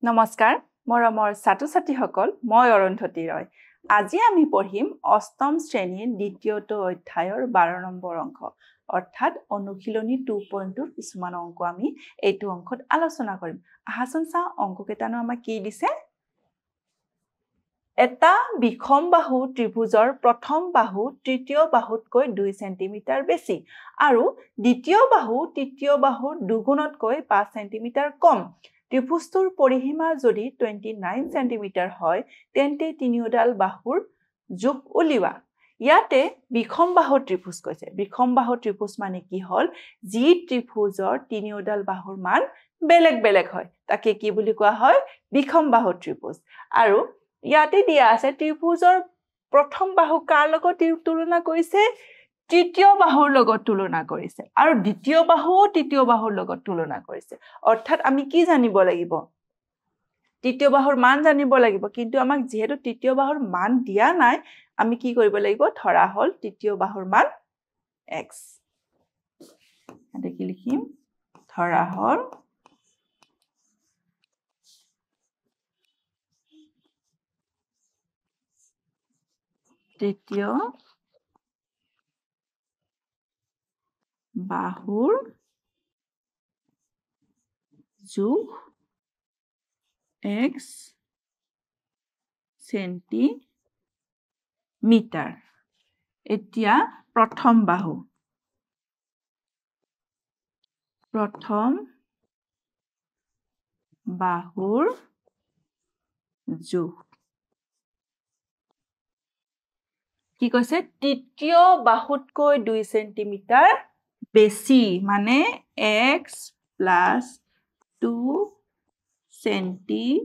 নমস্কাৰ মৰমৰ ছাত্ৰ-ছাত্ৰীসকল মই অৰুন্ধতী ৰয় আজি আমি পঢ়িম অষ্টম শ্ৰেণীৰ দ্বিতীয়টো অধ্যায়ৰ 12 নম্বৰ অংক অৰ্থাৎ অনুশীলনী 2.2 কিছুমান অংক আমি এইটো অংকত আলোচনা কৰিম আহাচোন চাও অংক কেইটানো আমাক কি দিছে এটা বিষমবাহু ত্ৰিভুজৰ প্ৰথম বাহু তৃতীয় বাহুতকৈ 2 সেন্টিমিটাৰ বেছি আৰু দ্বিতীয় বাহু তৃতীয় বাহুৰ দুগুণতকৈ 5 সেন্টিমিটাৰ কম ত্ৰিভুজটোৰ পৰিসীমা যদি 29 সেন্টিমিটাৰ হয় তেন্তে তিনিওডাল বাহুৰ যোগ উলিওৱা ইয়াতে বিষমবাহু ত্ৰিভুজ কৈছে বিষমবাহু ত্ৰিভুজ মানে কি হল যি ত্ৰিভুজৰ তিনিওডাল বাহুৰ মান বেলেগ বেলেগ হয় তাকে কি বুলি কোৱা হয় বিষমবাহু ত্ৰিভুজ আৰু ইয়াতে দিয়া আছে ত্ৰিভুজৰ প্ৰথম বাহু কাৰ লগত তুলনা কৰিছে তৃতীয় বাহুৰ লগত তুলনা কৰিছে আৰু দ্বিতীয় বাহু তৃতীয় বাহুৰ লগত তুলনা কৰিছে অৰ্থাৎ আমি কি জানিব লাগিব তৃতীয় বাহুৰ মান জানিব লাগিব কিন্তু আমাক যেহেতু তৃতীয় বাহুৰ মান দিয়া নাই আমি কি কৰিব লাগিব ধৰা হল তৃতীয় বাহুৰ মান x এটা কি লিখিম ধৰা হল তৃতীয় বাহুৰ যোগ x সেন্টিমিটাৰ এতিয়া প্ৰথম বাহুৰ যোগ কি কৈছে তৃতীয় বাহুতকৈ 2 সেন্টিমিটাৰ বেছি মানে x plus 2 সেন্টিমিটাৰ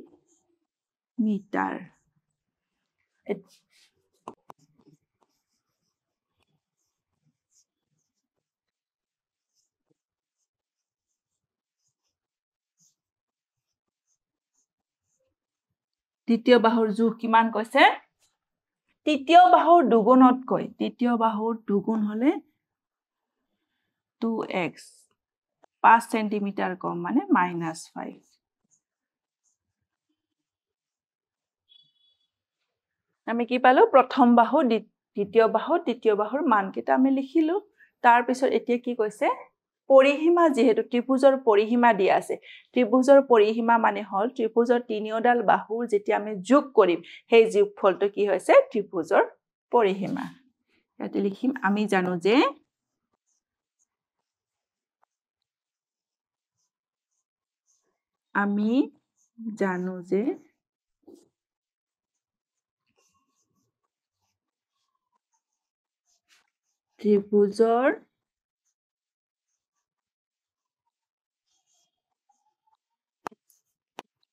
তৃতীয় বাহুৰ যোগ কিমান কৈছে তৃতীয় বাহুৰ দুগুণতকৈ তৃতীয় বাহুৰ দুগুণ হলে 2x 5 সেন্টিমিটাৰ কম মানে -5 আমি কি পালো প্ৰথম বাহু দ্বিতীয় বাহু তৃতীয় বাহুৰ মান কেইটা আমি লিখিলো তাৰ পিছত এতিয়া কি কৈছে পৰিসীমা যেহেতু ত্ৰিভুজৰ পৰিসীমা দিয়া আছে ত্ৰিভুজৰ পৰিসীমা মানে হল ত্ৰিভুজৰ তিনিওডাল বাহুৰ যেতিয়া আমি যোগ কৰিম সেই যোগফলটো কি হৈছে ত্ৰিভুজৰ পৰিসীমা ইয়াতে লিখিম আমি জানো যে ত্ৰিভুজৰ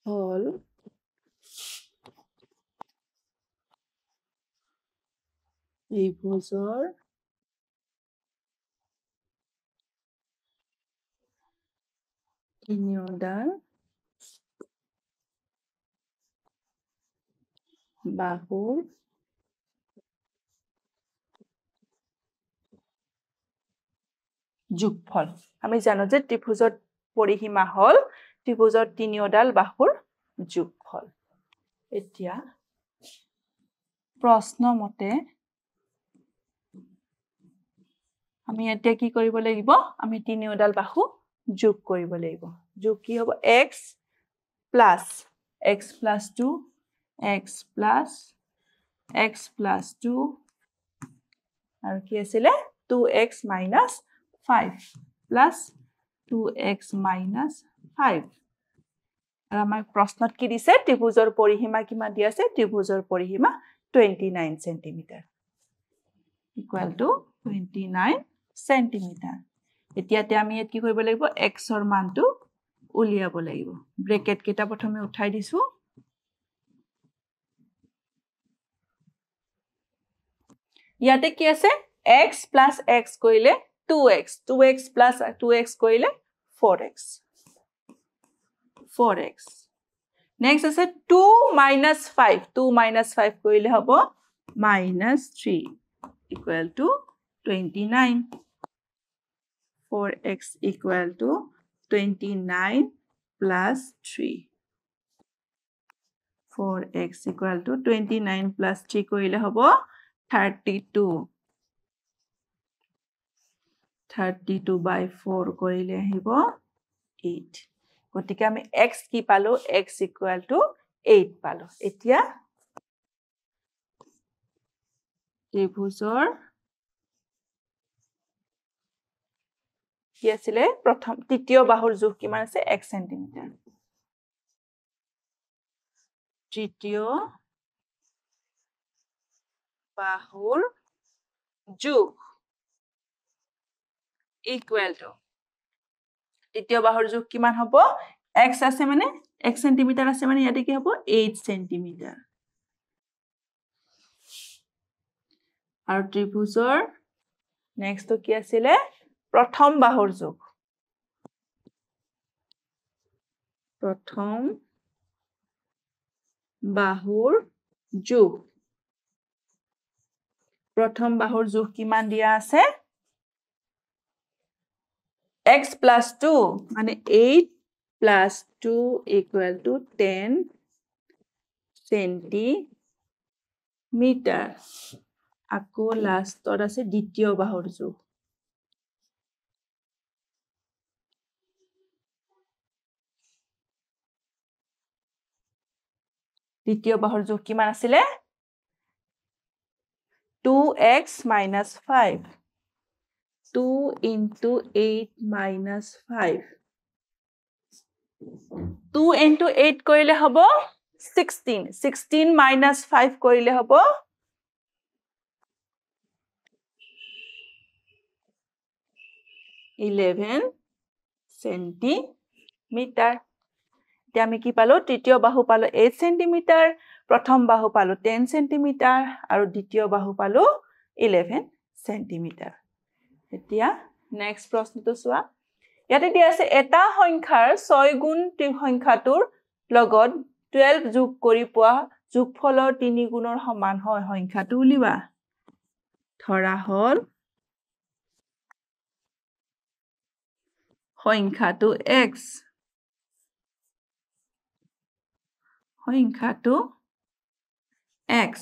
হল ত্ৰিভুজৰ তিনিওডাল বাহুৰ যোগফল আমি জানো যে ত্ৰিভুজৰ পৰিসীমা হল ত্ৰিভুজৰ তিনিওডাল বাহুৰ যোগফল এতিয়া প্ৰশ্ন মতে আমি এতিয়া কি কৰিব লাগিব আমি তিনিওডাল বাহু যোগ কৰিব লাগিব যোগ কি হ'ব x plus 2 x plus 2 আৰু কি আছিল 2x minus 5 plus 2x minus 5 আৰু আমাৰ প্ৰশ্নত কি দিছে ত্ৰিভুজৰ পৰিসীমা কিমান দিয়া আছে ত্ৰিভুজৰ পৰিসীমা 29 সেন্টিমিটাৰ equal to 29 সেন্টিমিটাৰ এতিয়াতে আমি কি কৰিব লাগিব x ৰ মানটো উলিয়াব লাগিব ব্ৰেকেট কেটা প্ৰথমে উঠাই দিছো ইয়াতে কি আছে x plus x কৰিলে 2x 2x plus 2x কৰিলে 4x next আছে 2 minus 5 কৰিলে হ'ব -3 equal to 29 4x equal to 29 plus 3 4x equal to 29 plus 3 কৰিলে হ'ব 32 32 by 4 কৰিলে আহিব 8 গতিকে আমি x কি পালো x equal to 8 পালো এতিয়া ত্ৰিভুজৰ কি আছিলে প্ৰথম তৃতীয় বাহুৰ জোখ কিমান আছে 1 সেন্টিমিটাৰ তৃতীয় বাহুৰ জোখ equal to তৃতীয় বাহুৰ জোখ কিমান হ'ব x আছে মানে 1 সেন্টিমিটাৰ আছে মানে ইয়াতে কি হ'ব 8 সেন্টিমিটাৰ আৰু ত্ৰিভুজৰ নেক্সট কি আছিলে প্ৰথম বাহুৰ জোখ প্ৰথম বাহুৰ জোখ কিমান দিয়া আছে x plus 2 মানে 8 plus 2 equal to 10 centimeter আকৌ লাষ্টত আছে দ্বিতীয় বাহুৰ জোখ দ্বিতীয় বাহুৰ জোখ কিমান আছিলে 2x minus 5 2 into 8 minus 5 2 into 8 কৰিলে হ'ব 16 16 minus 5 কৰিলে হ'ব 11 centimeter এতিয়া আমি কি পালো তৃতীয় বাহু পালো 8 সেন্টিমিটাৰ প্ৰথম বাহু পালো 10 সেন্টিমিটাৰ আৰু দ্বিতীয় বাহু পালো 11 সেন্টিমিটাৰ এতিয়া নেক্সট প্ৰশ্নটো চোৱা ইয়াতে দিয়া আছে এটা সংখ্যাৰ 6 গুণ সংখ্যাটোৰ লগত 12 যোগ কৰি পোৱা যোগফলৰ 3 গুণৰ সমান হয় সংখ্যাটো উলিওৱা ধৰা হল সংখ্যাটো x সংখ্যাটো x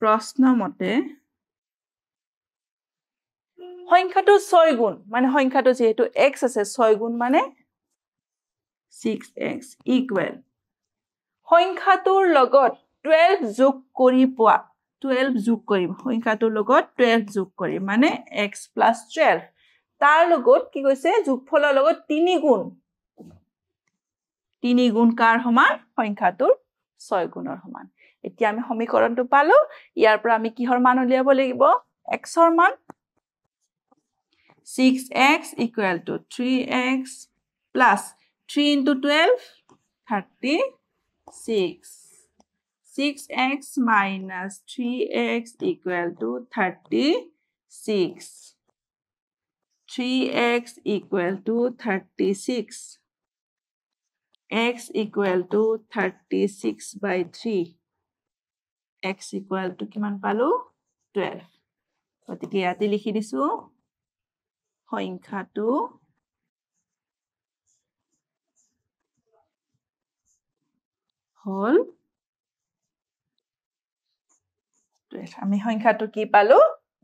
প্ৰশ্ন মতে সংখ্যাটো 6 গুণ মানে সংখ্যাটো যেহেতু x আছে 6 গুণ মানে 6x ইকুৱেল সংখ্যাটোৰ লগত 12 যোগ কৰি পোৱা 12 যোগ কৰিম সংখ্যাটোৰ লগত 12 যোগ কৰিম মানে x plus 12 তাৰ লগত কি কৈছে যোগফলৰ লগত 3 গুণ কাৰ সমান সংখ্যাটোৰ 6 গুণৰ সমান এতিয়া আমি সমীকৰণটো পালো ইয়াৰ পৰা আমি কিহৰ মান উলিয়াব লাগিব x ৰ মান 6x equal to 3x plus 3 into 12 36 6x minus 3x equal to 36 3x equal to 36 x equal to 36 by 3 x equal to কিমান পালো 12 গতিকে ইয়াতে লিখি দিছো সংখ্যাটো হল 12 আমি সংখ্যাটো কি পালো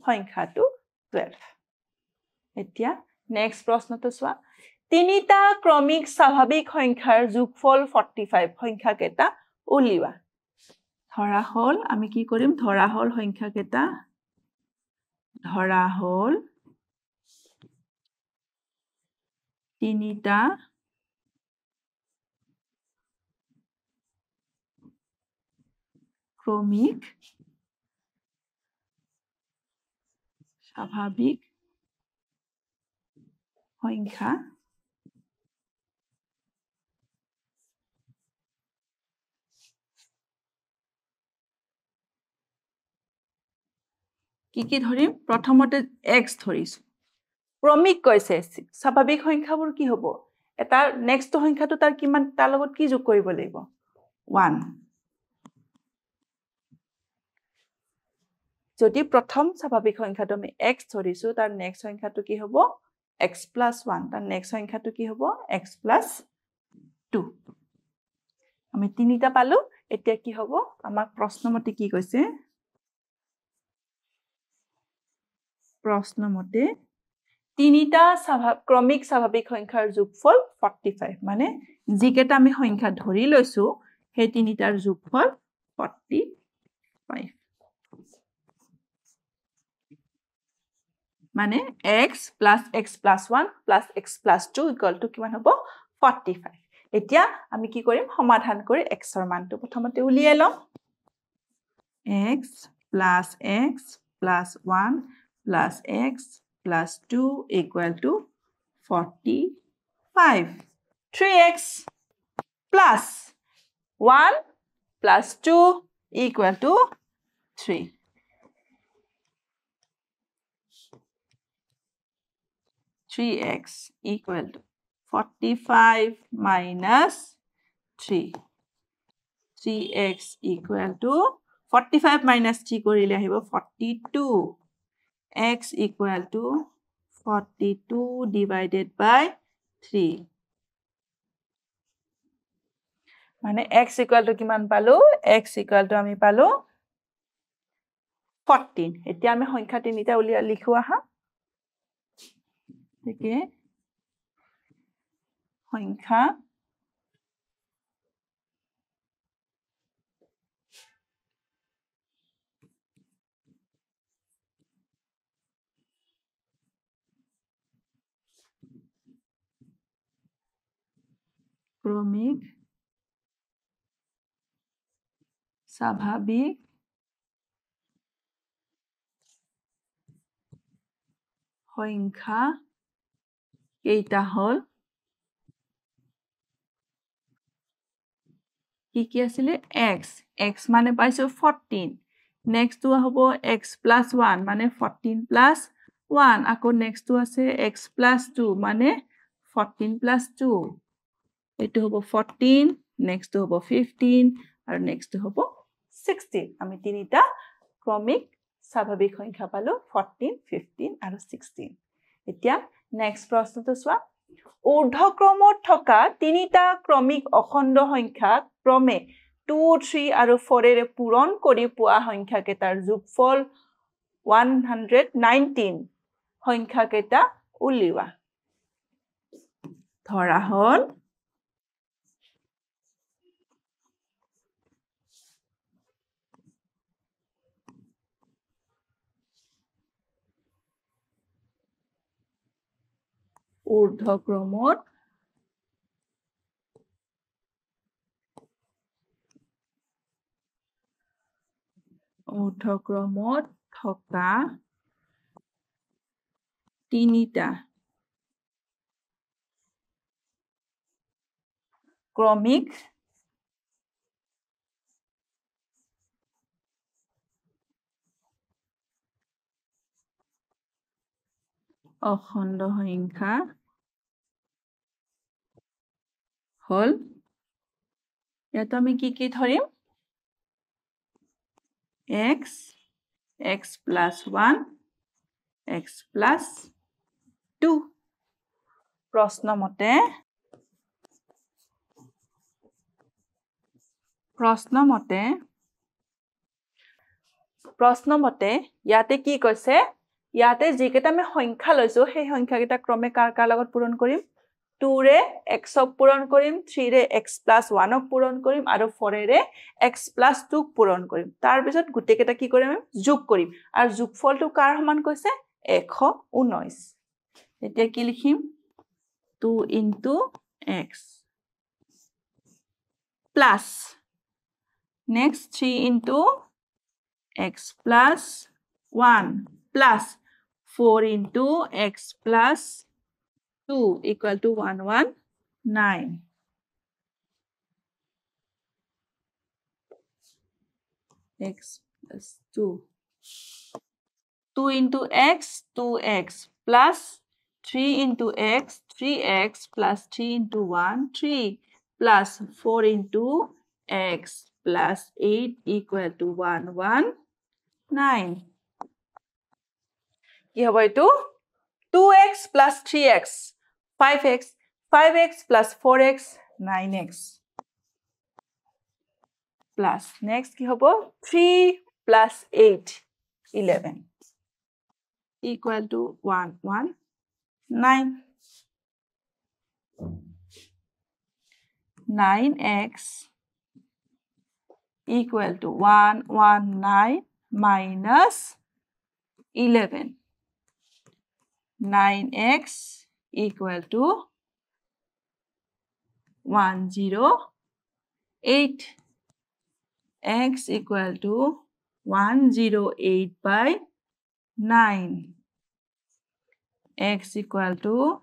সংখ্যাটো 12 এতিয়া নেক্সট প্ৰশ্নটো চোৱা তিনিটা ক্ৰমিক স্বাভাৱিক সংখ্যাৰ যোগফল 45 সংখ্যা কেইটা উলিওৱা ধৰা হল আমি কি কৰিম ধৰা হল সংখ্যা কেইটা ধৰা হল তিনিটা ক্ৰমিক স্বাভাৱিক সংখ্যা কি ধৰিম প্ৰথমতে x ধৰিছো ক্ৰমিক কৈছে স্বাভাৱিক সংখ্যাবোৰ কি হ'ব এটা নেক্সট সংখ্যাটো তাৰ কিমান তাৰ লগত কি যোগ কৰিব লাগিব 1 যদি প্ৰথম স্বাভাৱিক সংখ্যাটো আমি x ধৰিছো তাৰ নেক্সট সংখ্যাটো কি হ'ব x plus 1 তাৰ নেক্সট সংখ্যাটো কি হ'ব x plus 2 আমি তিনিটা পালো এতিয়া কি হ'ব আমাক প্ৰশ্নমতে কি কৈছে প্ৰশ্নমতে তিনিটা ক্ৰমিক স্বাভাৱিক সংখ্যাৰ যোগফল 45 মানে যিকেটা আমি সংখ্যা ধৰি লৈছো সেই তিনিটাৰ যোগফল 45 মানে x plus x plus 1 plus x plus 2 equal to কিমান হ'ব 45 এতিয়া আমি কি কৰিম সমাধান কৰি x ৰ মানটো প্ৰথমতে উলিয়াই লম x plus x plus 1 plus x plus 2 equal to 45 3x plus 1 plus 2 equal to 3 3x equal to 45 minus 3. 3x equal to 45 minus 3 korile ahibo 42. X equal to 42 divided by 3. Mane x equal to kiman palo? X equal to ami palo 14. Etia ami সংখ্যা তিনিটা উলিয়া লিখো আহা থেকে সংখ্যা ক্রমিক স্বাভাবিক সংখ্যা কেইটা হল কি আছিলে x x মানে পাইছো 14 নেক্সট টু হ'ব x plus 1 মানে 14 plus 1 আকৌ নেক্সট টু আছে x plus 2 মানে 14 plus 2 এটো হ'ব 14 নেক্সট টু হ'ব 15 আৰু নেক্সট টু হ'ব 16 আমি তিনিটা ক্ৰমিক স্বাভাৱিক সংখ্যা পালো 14 15 আৰু 16 এতিয়া নেক্সট প্ৰশ্নটো চোৱা ঊৰ্ধ্বক্ৰমত থকা তিনিটা ক্ৰমিক অখণ্ড সংখ্যা ক্ৰমে 2 3 আৰু 4 এৰে পূৰণ কৰি পোৱা সংখ্যা কেটাৰ যোগফল 119 সংখ্যা কেটা উলিওৱা ধৰা হল ঊৰ্ধ্বক্ৰমত থকা তিনিটা ক্ৰমিক অখণ্ড সংখ্যা হল ইয়াত আমি কি ধৰিম x x plus 1 x plus 2 প্ৰশ্নমতে ইয়াতে কি কৈছে ইয়াতে যিকেটা আমি সংখ্যা লৈছো সেই সংখ্যা কেটা ক্ৰমে কাৰ লগত পূৰণ কৰিম 2 ৰে x ক পূৰণ কৰিম 3 ৰে x plus 1 ক পূৰণ কৰিম আৰু 4 ৰে x plus 2 ক পূৰণ কৰিম তাৰ পিছত গুটে কেটা কি কৰিম যোগ কৰিম আৰু যোগফলটো কাৰ সমান কৈছে 119 এতিয়া কি লিখিম 2 into x plus next 3 into x plus 1 plus 4 into x plus 2 equal to 119. X plus 2. 2 into x, 2x plus 3 into x, 3x plus 3 into 1, 3 plus 4 into x plus 8 equal to 119. কি হ'ব এটো 2x plus 3x 5x 5x plus 4x 9x plus next কি হ'ব 3 plus 8 11 equal to 119 9x equal to 119 minus 11 9x equal to 108 x equal to 108 by 9 x equal to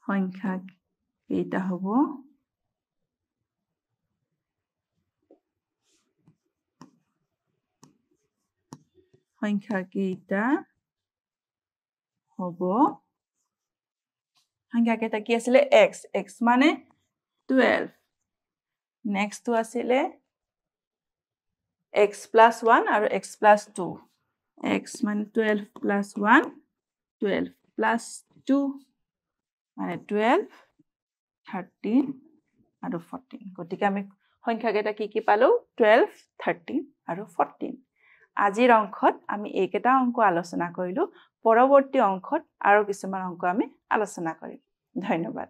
সংখ্যা কেইটা হ'ব সংখ্যা কেইটা হ'ব সংখ্যা কেইটা কি আছিল x x মানে 12 নেক্সট তো আছিল x plus 1 আৰু x plus 2 x মানে 12 plus 1 12 plus 2 মানে 12 13 আৰু 14 গতিকে আমি সংখ্যা কেইটা কি পালো 12 13 আৰু 14 আজিৰ অংকত আমি এইকেইটা অংক আলোচনা কৰিলো পৰৱৰ্তী অংকত আৰু কিছুমান অংক আমি আলোচনা কৰিম ধন্যবাদ